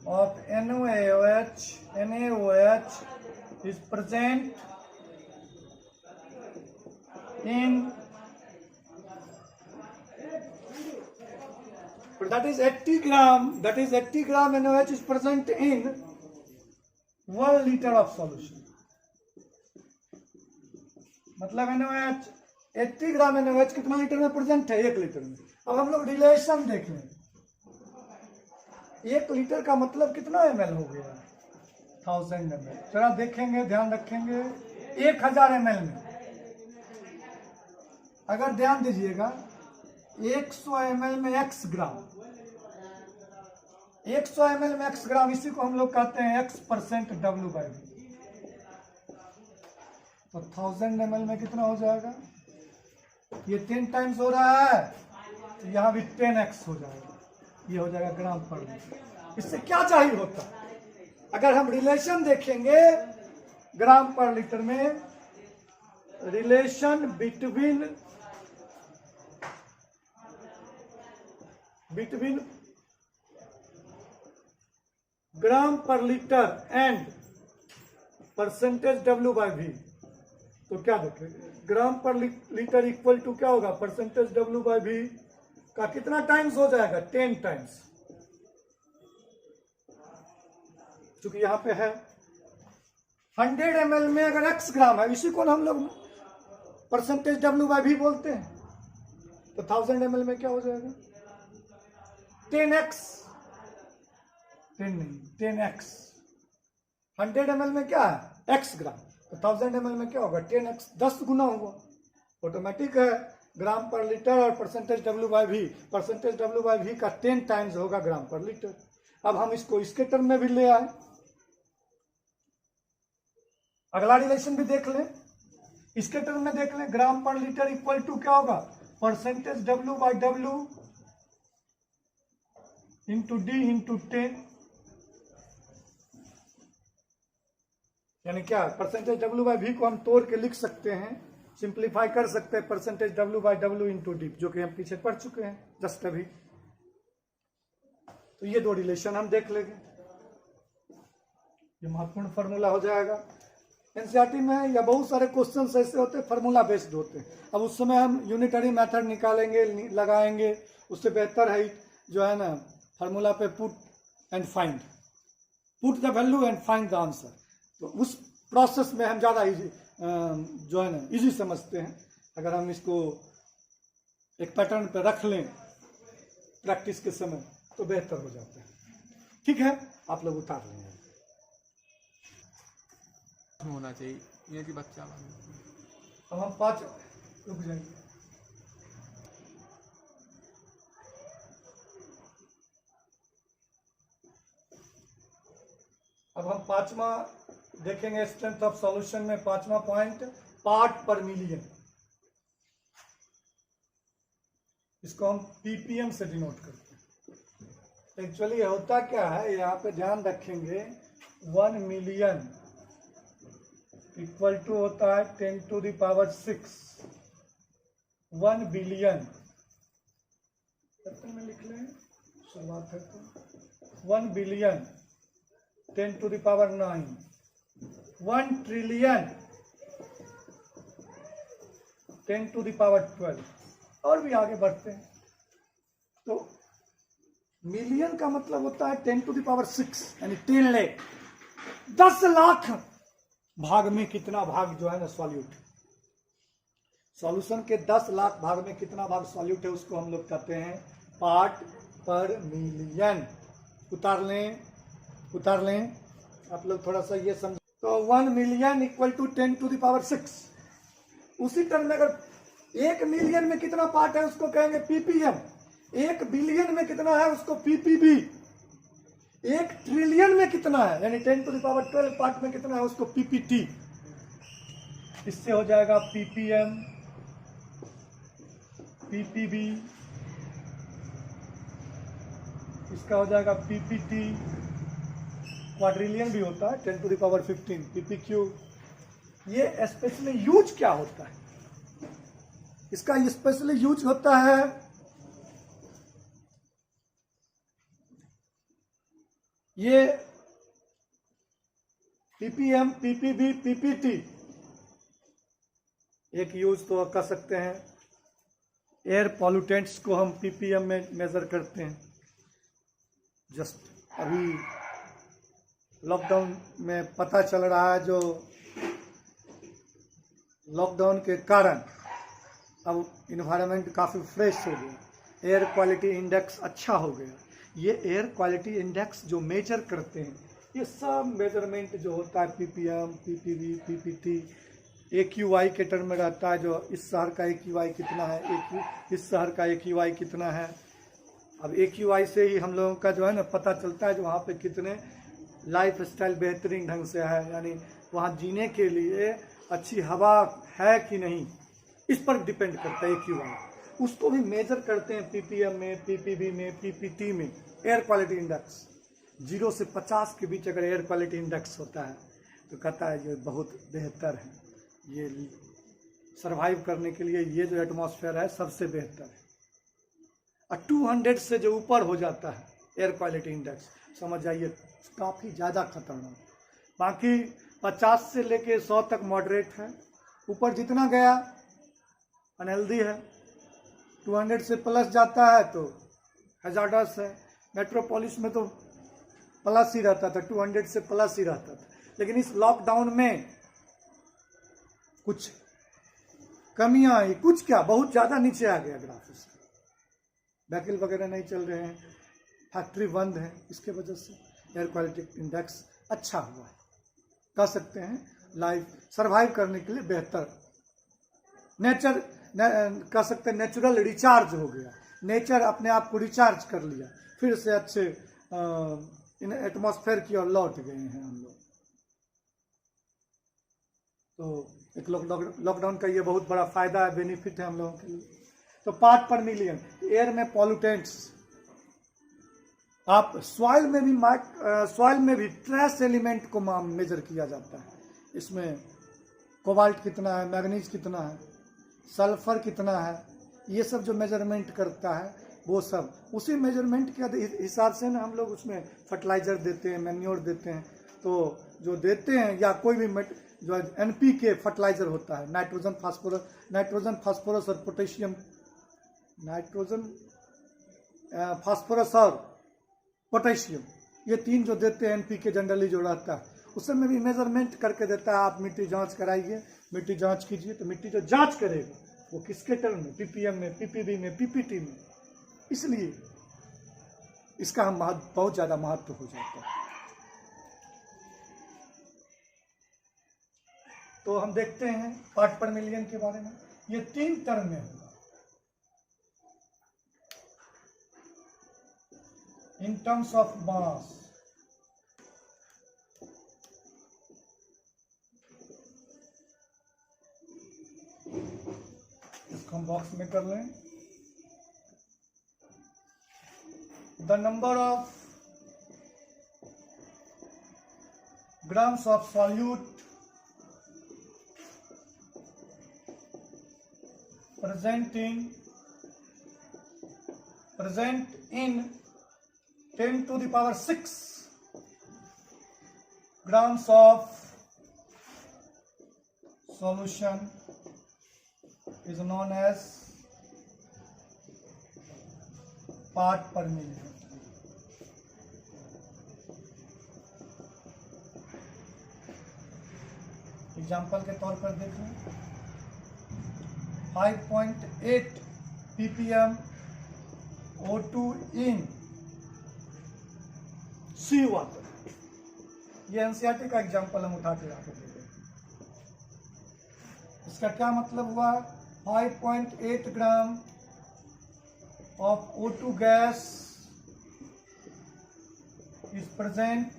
of NaOH is present in, that is 80 gram NaOH is present in 1 liter of solution। मतलब NaOH 80 ग्राम NaOH कितना लीटर में प्रेजेंट है? 1 लीटर में। अब हम लोग रिलेशन देख लें, 1 लीटर का मतलब कितना ml हो गया? 1000 ml। जरा देखेंगे, ध्यान रखेंगे, 1000 ml में अगर ध्यान दीजिएगा 100 ml में x ग्राम, 100 ml में x ग्राम, इसी को हम लोग कहते हैं x% W/V। तो 1000 ml में कितना हो जाएगा? ये 10 टाइम्स हो रहा है, तो यहाँ भी 10x हो जाएगा, ये हो जाएगा ग्राम पर लीटर। इससे क्या चाहिए होता? अगर हम रिलेशन देखेंगे ग्राम पर लीटर में, relation between gram per litre and percentage W/V, तो क्या देखेंगे? ग्राम पर लीटर इक्वल टू क्या होगा? परसेंटेज W/V का कितना टाइम्स हो जाएगा? 10 टाइम्स। चूंकि यहां पे है 100 ml में अगर x ग्राम है, इसी को हम लोग परसेंटेज W/V बोलते हैं, तो 1000 ml में क्या हो जाएगा? 10x, 10 नहीं, 10x। 100 ml में क्या है? x ग्राम, तो 1000 ml में क्या होगा? 10x, 10 गुना होगा। ऑटोमेटिक है, ग्राम पर लीटर और परसेंटेज W/V का 10 टाइम्स होगा ग्राम पर लीटर। अब हम इसको इसके टर्म में भी ले आए, अगला रिलेशन भी देख लें, इसके टर्म में देख लें। ग्राम पर लीटर इक्वल टू क्या होगा? Percentage W/W into D into 10, यानी क्या? परसेंटेज W/V को हम तोड़ के लिख सकते हैं, सिंप्लीफाई कर सकते हैं, परसेंटेज W/W इंटू D, जो कि हम पीछे पढ़ चुके हैं जस्ट अभी। तो ये 2 रिलेशन हम देख लेंगे, ये महत्वपूर्ण फॉर्मूला हो जाएगा। एनसीईआरटी में या बहुत सारे क्वेश्चन ऐसे होते हैं फॉर्मूला बेस्ड होते हैं। अब उस समय हम यूनिटरी मेथड निकालेंगे, लगाएंगे, उससे बेहतर है जो है ना फॉर्मूला पे put and find, put the value and find the answer. तो उस प्रोसेस में हम ज़्यादा इजी जो है ना इजी समझते हैं। अगर हम इसको एक पैटर्न पे रख लें प्रैक्टिस के समय तो बेहतर हो जाता है। ठीक है, आप लोग उतार लेंगे। होना चाहिए ये कि बच्चा अब हम 5 रुक जाएंगे। अब हम 5वां देखेंगे स्ट्रेंथ ऑफ सॉल्यूशन में। 5वां पॉइंट, पार्ट पर मिलियन। इसको हम ppm से डिनोट करते हैं। एक्चुअली होता क्या है, यहाँ पे ध्यान रखेंगे, 1 मिलियन इक्वल टू होता है 10⁶। 1 बिलियन में लिख लें, शुरुआत है तो 1 बिलियन 10⁹। 1 ट्रिलियन 10⁻12। और भी आगे बढ़ते हैं तो मिलियन का मतलब होता है 10⁶, यानी 10 लाख। 10 लाख भाग में कितना भाग जो है ना सॉल्यूट। सॉल्यूशन के 10 लाख भाग में कितना भाग सॉल्यूट है उसको हम लोग कहते हैं पार्ट पर मिलियन। उतार लें आप लोग थोड़ा सा ये समझ। तो 1 मिलियन इक्वल टू 10⁶। उसी टर्म में अगर 1 मिलियन में कितना पार्ट है उसको कहेंगे पीपीएम, 1 बिलियन में कितना है उसको पीपीबी, 1 ट्रिलियन में कितना है यानी 10⁻12 पार्ट में कितना है उसको पीपीटी। इससे हो जाएगा पीपीएम, पीपीबी, इसका हो जाएगा पीपीटी, क्वाड्रिलियन भी होता है 10⁻15, पीपीक्यू। ये स्पेशली यूज क्या होता है, इसका स्पेशली यूज होता है ये पीपीएम, पीपीबी, पीपीटी। एक यूज तो कर सकते हैं एयर पॉल्यूटेंट्स को हम पीपीएम में मेजर करते हैं। जस्ट अभी लॉकडाउन में पता चल रहा है, जो लॉकडाउन के कारण अब इन्वायरमेंट काफ़ी फ्रेश हो गया, एयर क्वालिटी इंडेक्स अच्छा हो गया। ये एयर क्वालिटी इंडेक्स जो मेजर करते हैं, ये सब मेजरमेंट जो होता है पीपीएम, पीपीबी, पीपीटी, एक्यूआई के टर्म में रहता है, जो इस शहर का एक्यूआई कितना है, इस शहर का एक्यूआई कितना है। अब एक्यूआई से ही हम लोगों का जो है ना पता चलता है जो वहाँ पे कितने लाइफ स्टाइल बेहतरीन ढंग से है, यानी वहाँ जीने के लिए अच्छी हवा है कि नहीं, इस पर डिपेंड करता है एक्यूआई। उसको भी मेजर करते हैं पीपीएम में, पीपीबी में, पीपीटी में। एयर क्वालिटी इंडेक्स 0 से 50 के बीच अगर एयर क्वालिटी इंडेक्स होता है तो कहता है ये बहुत बेहतर है, ये सरवाइव करने के लिए ये जो एटमॉस्फेयर है सबसे बेहतर है। और 200 से जो ऊपर हो जाता है एयर क्वालिटी इंडेक्स, समझ जाइए काफ़ी ज़्यादा खतरनाक। बाकी 50 से लेके 100 तक मॉडरेट है, ऊपर जितना गया अनहेल्दी है। 200 से प्लस जाता है तो हैजार्डस है। मेट्रोपोलिस में तो प्लस ही रहता था, 200 से प्लस ही रहता था। लेकिन इस लॉकडाउन में कुछ कमियां आई, कुछ क्या बहुत ज़्यादा नीचे आ गया ग्राफ इसका। व्हीकल वगैरह नहीं चल रहे हैं, फैक्ट्री बंद है, इसके वजह से एयर क्वालिटी इंडेक्स अच्छा हुआ है। कह सकते हैं लाइफ सरवाइव करने के लिए बेहतर कह सकते हैं नेचुरल रिचार्ज हो गया, नेचर अपने आप को रिचार्ज कर लिया, फिर से अच्छे इन एटमॉस्फेयर की ओर लौट गए हैं हम लोग। तो एक लॉकडाउन का ये बहुत बड़ा फायदा है, बेनिफिट है हम लोगों के लिए। तो पार्ट पर मिलियन एयर में पॉल्यूटेंट्स, आप सॉइल में भी ट्रेस एलिमेंट को मेजर किया जाता है। इसमें कोबाल्ट कितना है, मैग्नीज कितना है, सल्फर कितना है, ये सब जो मेजरमेंट करता है वो सब उसी मेजरमेंट के हिसाब से ना हम लोग उसमें फर्टिलाइजर देते हैं, मैन्योर देते हैं। तो जो देते हैं या कोई भी जो एनपीके फर्टिलाइजर होता है, नाइट्रोजन फास्फोरस और पोटेशियम, नाइट्रोजन फास्फोरस और पोटेशियम, ये 3 जो देते हैं एनपीके जनरली जो रहता है, उसमें भी मेजरमेंट करके देता है। आप मिट्टी जांच कराइए, मिट्टी जांच कीजिए, तो मिट्टी जो जांच करेगा वो किसके टर्म में, पीपीएम में, पीपीबी में, पीपीटी में। इसलिए इसका हम बहुत ज़्यादा महत्व हो जाता है। तो हम देखते हैं पार्ट पर मिलियन के बारे में, ये 3 टर्म में होगा। इन टर्म्स ऑफ मास, इसको हम बॉक्स में कर लें। The number of grams of solute present in 10⁶ grams of solution is known as part per million. Example के तौर पर देखें, 5.8 ppm O2 in sea water. ये एनसीईआरटी का एग्जाम्पल हम उठा के यहाँ पे दे रहे हैं। इसका क्या मतलब हुआ? 5.8 gram of O2 gas is present.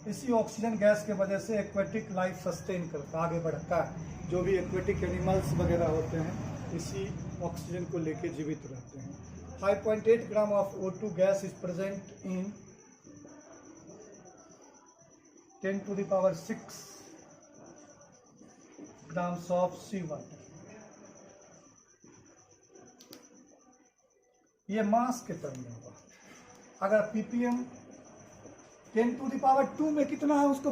इसी ऑक्सीजन गैस के वजह से एक्वेटिक लाइफ सस्टेन करता, आगे बढ़ता है। जो भी एक्वेटिक एनिमल्स वगैरह होते हैं इसी ऑक्सीजन को लेके जीवित रहते हैं। 5.8 gram of O2 gas is present in 10⁶ grams of sea water। ये मास के टर्म में होगा। अगर ppm 10⁻² में कितना है उसको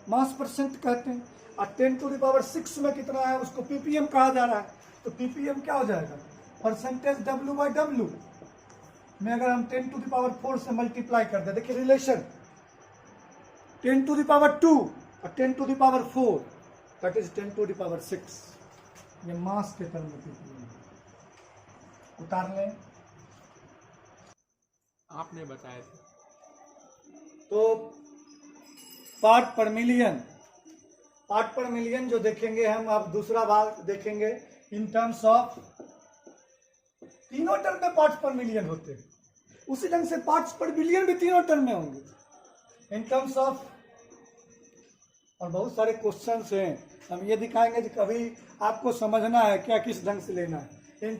मास परसेंट कहते हैं, और 10⁶ में कितना है उसको ppm कहा जा रहा है। तो ppm क्या हो जाएगा? परसेंटेज W/W में अगर हम 10⁴ से मल्टीप्लाई कर दे, देखिए रिलेशन 10⁻² और 10⁴, दैट इज 10⁶। ये मास के टर्म में ppm उतार लें। आपने बताया था। तो पार्ट पर मिलियन जो देखेंगे हम, अब दूसरा भाग देखेंगे इन टर्म्स ऑफ, तीनों टर्म में पार्ट्स पर मिलियन होते हैं, उसी ढंग से पार्ट्स पर बिलियन भी तीनों टर्म में होंगे इन टर्म्स ऑफ। और बहुत सारे क्वेश्चंस हैं, हम ये दिखाएंगे कि कभी आपको समझना है क्या, किस ढंग से लेना है। इन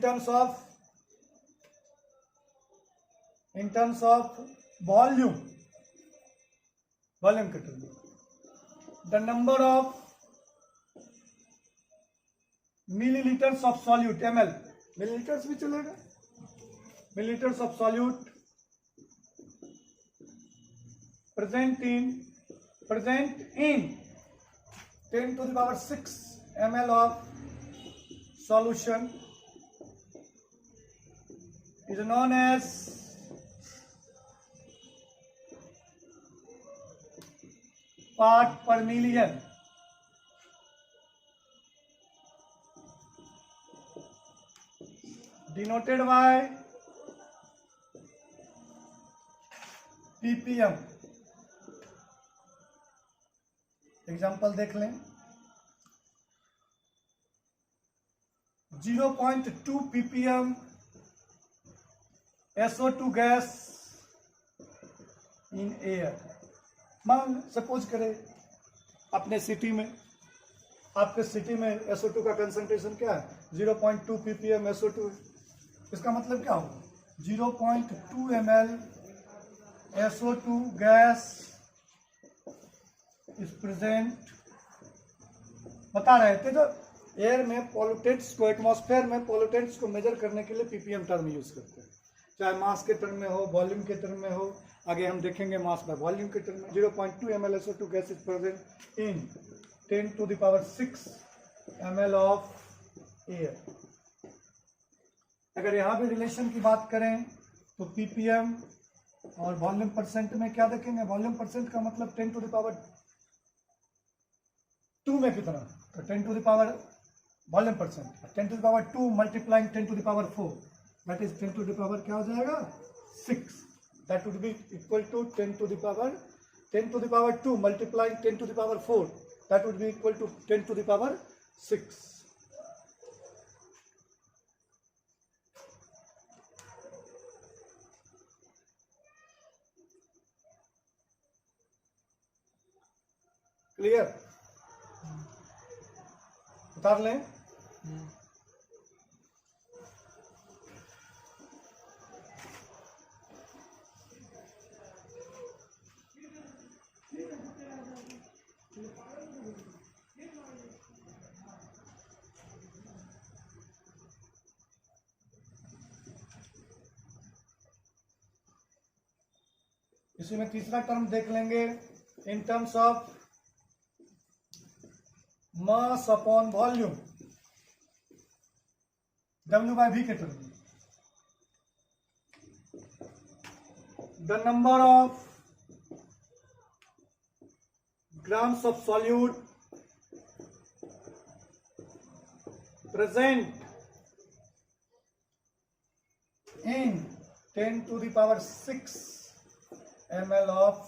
टर्म्स ऑफ वॉल्यूम के टर्म में, the number of milliliters of solute, ml, millilitres भी चलेगा, millilitres of solute present in 10⁶ ml of solution is known as part per million। denoted by ppm। Example देख लें, 0.2 ppm SO2 gas in air. मान suppose करें अपने city में, आपके city में SO2 का कंसंट्रेशन क्या है? 0.2 ppm SO2 है। इसका मतलब क्या होगा? 0.2 ml SO2 gas is present. बता रहे थे जो एयर में पॉल्यूटेंट्स को, एटमॉस्फेयर में पॉल्यूटेंट्स को मेजर करने के लिए ppm टर्म यूज करते हैं, चाहे मास के टर्म में हो, वॉल्यूम के टर्म में हो। आगे हम देखेंगे मास बाय वॉल्यूम के टर्म में। 0.2 ml SO2 gas is present in 10⁶ ml of air. अगर यहाँ भी रिलेशन की बात करें तो ppm और वॉल्यूम परसेंट में क्या देखेंगे? वॉल्यूम परसेंट का मतलब 10⁻² में कितना, तो 10 volume percent 10⁻² multiplying 10⁴, that is 10 क्या हो जाएगा? 6। That would be equal to 10⁻² multiplying 10⁴, that would be equal to 10⁶। Clear? उतार लें। इसी में तीसरा टर्म देख लेंगे in terms of mass upon volume, W/V के टर्म में। The number of grams of solute present in 10 to the power 6 ml of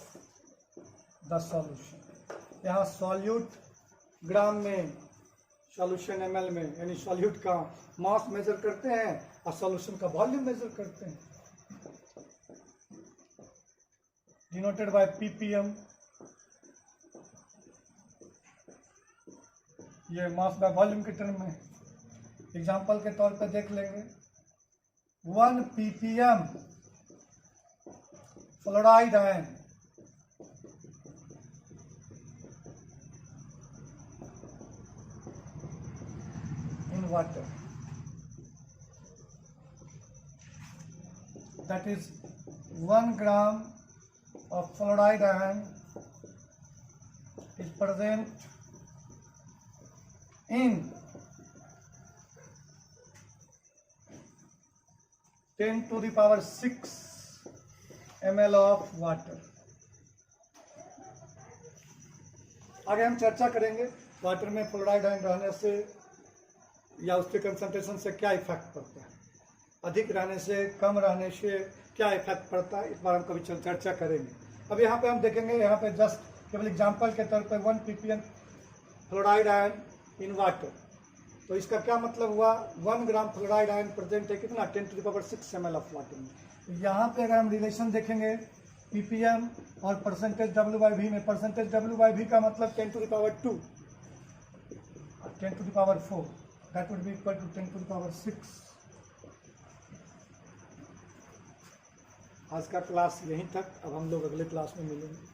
the solution। यहाँ सॉल्यूट ग्राम में, सॉल्यूशन ml में, यानी सॉल्यूट का मास मेजर करते हैं और सॉल्यूशन का वॉल्यूम मेजर करते हैं, डिनोटेड बाय ppm। ये मास बाय वॉल्यूम के टर्म में एग्जांपल के तौर पे देख लेंगे। 1 ppm fluoride ion in water, that is 1 gram of fluoride ion is present in 10 to the power 6 ml of water। आगे हम चर्चा करेंगे वाटर में फ्लोराइड आयन रहने से या उसके कंसंट्रेशन से क्या इफेक्ट पड़ता है, अधिक रहने से, कम रहने से क्या इफेक्ट पड़ता है, इस बार हम कभी चर्चा करेंगे। अब यहाँ पे हम देखेंगे, यहाँ पे जस्ट केवल एग्जांपल के तौर पे 1 ppm fluoride ion in water, तो इसका क्या मतलब हुआ, 1 ग्राम फ्लोराइड आयन प्रेजेंट है कितना, 10 to the power 6 ml of water में। यहाँ पे अगर हम रिलेशन देखेंगे ppm और परसेंटेज W/V में, परसेंटेज W/V का मतलब 10 to the power 2, 10 to the power 4, that would be equal to 10 to the power 6। आज का क्लास यहीं तक, अब हम लोग अगले क्लास में मिलेंगे।